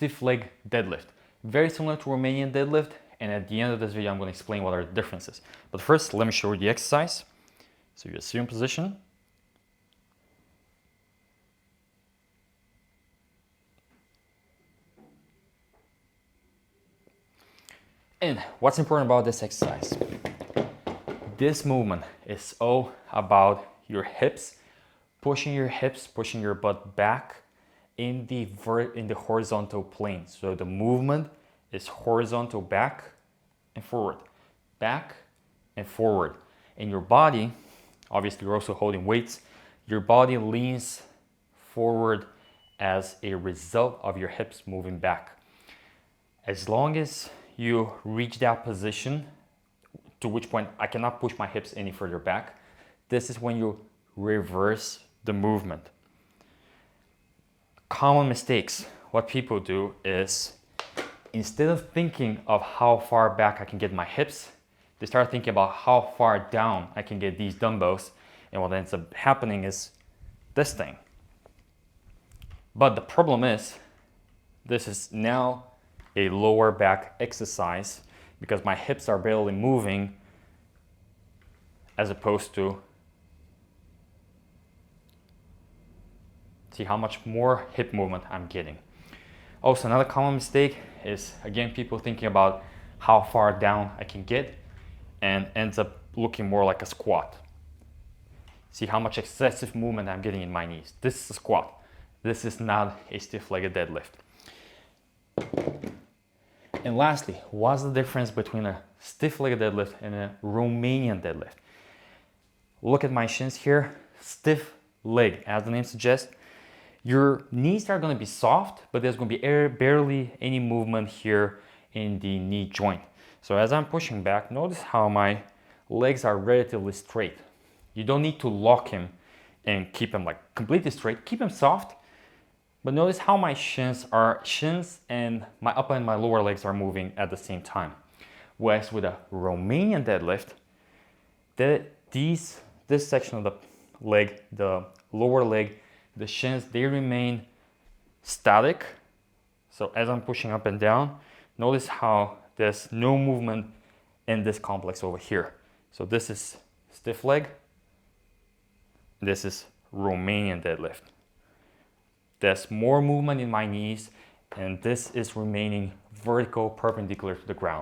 stiff leg deadlift. Very similar to Romanian deadlift, and at the end of this video I'm going to explain what are the differences. But first, let me show you the exercise. So you assume position. And what's important about this exercise? This movement is all about your hips, pushing your butt back in the horizontal plane. So the movement is horizontal back and forward, back and forward. And your body, obviously you're also holding weights, your body leans forward as a result of your hips moving back. As long as you reach that position, to which point I cannot push my hips any further back, this is when you reverse the movement. Common mistakes. What people do is, instead of thinking of how far back I can get my hips, they start thinking about how far down I can get these dumbbells, and what ends up happening is this thing. But the problem is, this is now a lower back exercise because my hips are barely moving, as opposed to, see how much more hip movement I'm getting. Also, another common mistake is, again, people thinking about how far down I can get, and ends up looking more like a squat. See how much excessive movement I'm getting in my knees. This is a squat. This is not a stiff-legged deadlift. And lastly, what's the difference between a stiff-legged deadlift and a Romanian deadlift? Look at my shins here, stiff leg, as the name suggests. Your knees are going to be soft, but there's going to be barely any movement here in the knee joint. So as I'm pushing back, notice how my legs are relatively straight. You don't need to lock him and keep him like completely straight. Keep him soft, but notice how my shins and my upper and my lower legs are moving at the same time. Whereas with a Romanian deadlift, this section of the leg, the lower leg, the shins, they remain static. So as I'm pushing up and down, notice how there's no movement in this complex over here. So this is stiff leg. This is Romanian deadlift. There's more movement in my knees, and this is remaining vertical, perpendicular to the ground.